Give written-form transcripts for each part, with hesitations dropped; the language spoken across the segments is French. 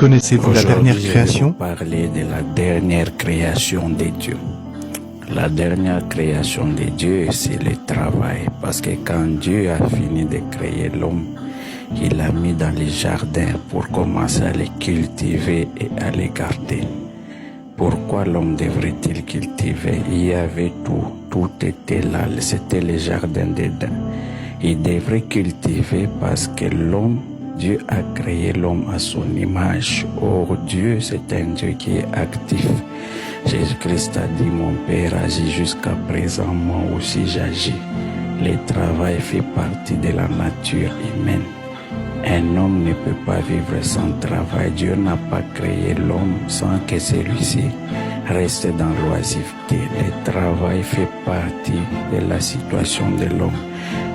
Connaissez-vous la dernière Aujourd'hui, je vais création? vous parler de la dernière création de Dieu. La dernière création de Dieu, c'est le travail. Parce que quand Dieu a fini de créer l'homme, il l'a mis dans les jardins pour commencer à les cultiver et à les garder. Pourquoi l'homme devrait-il cultiver? Il y avait tout était là, c'était le jardin d'Éden. Il devrait cultiver parce que Dieu a créé l'homme à son image. Or, Dieu, c'est un Dieu qui est actif. Jésus-Christ a dit, mon Père agit jusqu'à présent, moi aussi j'agis. Le travail fait partie de la nature humaine. Un homme ne peut pas vivre sans travail. Dieu n'a pas créé l'homme sans que celui-ci reste dans l'oisiveté. Le travail fait partie de la situation de l'homme.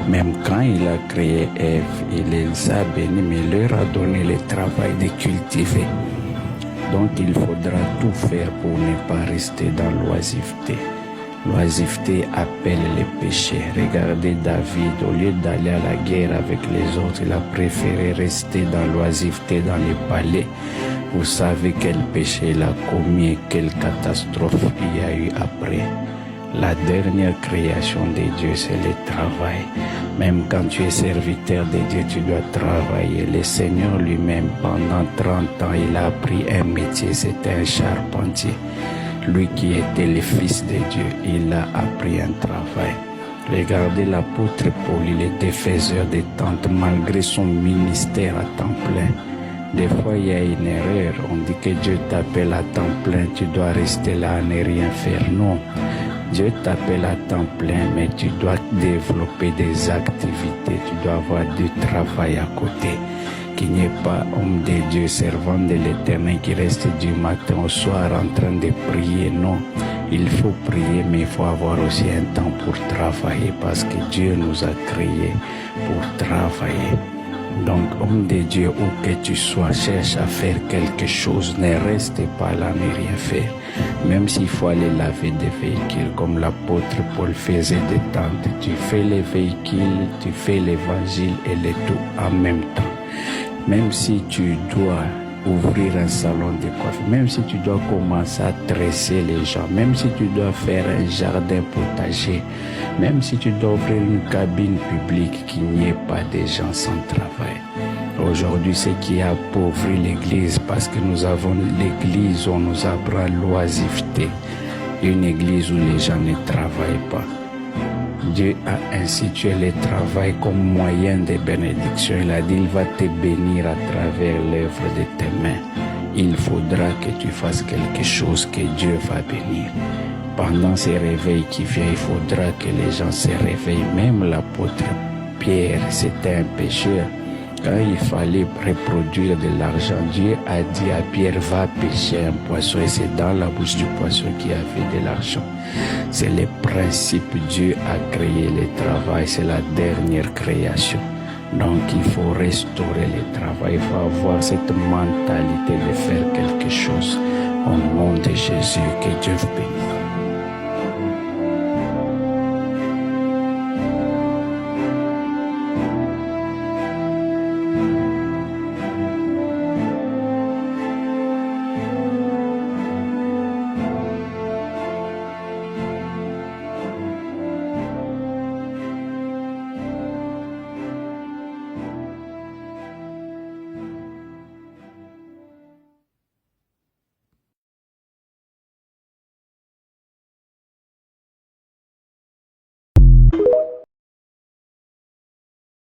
Même quand il a créé Ève, il les a bénis, mais il leur a donné le travail de cultiver. Donc il faudra tout faire pour ne pas rester dans l'oisiveté. L'oisiveté appelle les péchés. Regardez David, au lieu d'aller à la guerre avec les autres, il a préféré rester dans l'oisiveté, dans les palais. Vous savez quel péché il a commis et quelle catastrophe il y a eu après. La dernière création de Dieu, c'est le travail. Même quand tu es serviteur de Dieu, tu dois travailler. Le Seigneur lui-même, pendant 30 ans, il a appris un métier, c'était un charpentier. Lui qui était le Fils de Dieu, il a appris un travail. Regardez l'apôtre Paul, il était faiseur de tentes malgré son ministère à temps plein. Des fois, il y a une erreur. On dit que Dieu t'appelle à temps plein, tu dois rester là à ne rien faire. Non. Dieu t'appelle à temps plein, mais tu dois développer des activités, tu dois avoir du travail à côté. Qu'il n'y ait pas homme de Dieu, servant de l'Éternel, qui reste du matin au soir en train de prier. Non, il faut prier, mais il faut avoir aussi un temps pour travailler, parce que Dieu nous a créés pour travailler. Donc, homme de Dieu, où que tu sois, cherche à faire quelque chose, ne reste pas là, ne rien faire. Même s'il faut aller laver des véhicules, comme l'apôtre Paul faisait des tentes, tu fais les véhicules, tu fais l'évangile et le tout en même temps. Même si tu dois ouvrir un salon de coiffure, même si tu dois commencer à tresser les gens, même si tu dois faire un jardin potager, même si tu dois ouvrir une cabine publique, qu'il n'y ait pas de gens sans travail. Aujourd'hui, ce qui a appauvri l'église, parce que nous avons l'église où on nous apprend l'oisiveté, une église où les gens ne travaillent pas. Dieu a institué le travail comme moyen de bénédiction. Il a dit, il va te bénir à travers l'œuvre de tes mains. Il faudra que tu fasses quelque chose que Dieu va bénir. Pendant ces réveils qui viennent, il faudra que les gens se réveillent. Même l'apôtre Pierre, c'était un pécheur. Quand il fallait reproduire de l'argent, Dieu a dit à Pierre, va pêcher un poisson. Et c'est dans la bouche du poisson qu'il y avait de l'argent. C'est le principe. Dieu a créé le travail. C'est la dernière création. Donc il faut restaurer le travail. Il faut avoir cette mentalité de faire quelque chose. Au nom de Jésus, que Dieu vous bénisse.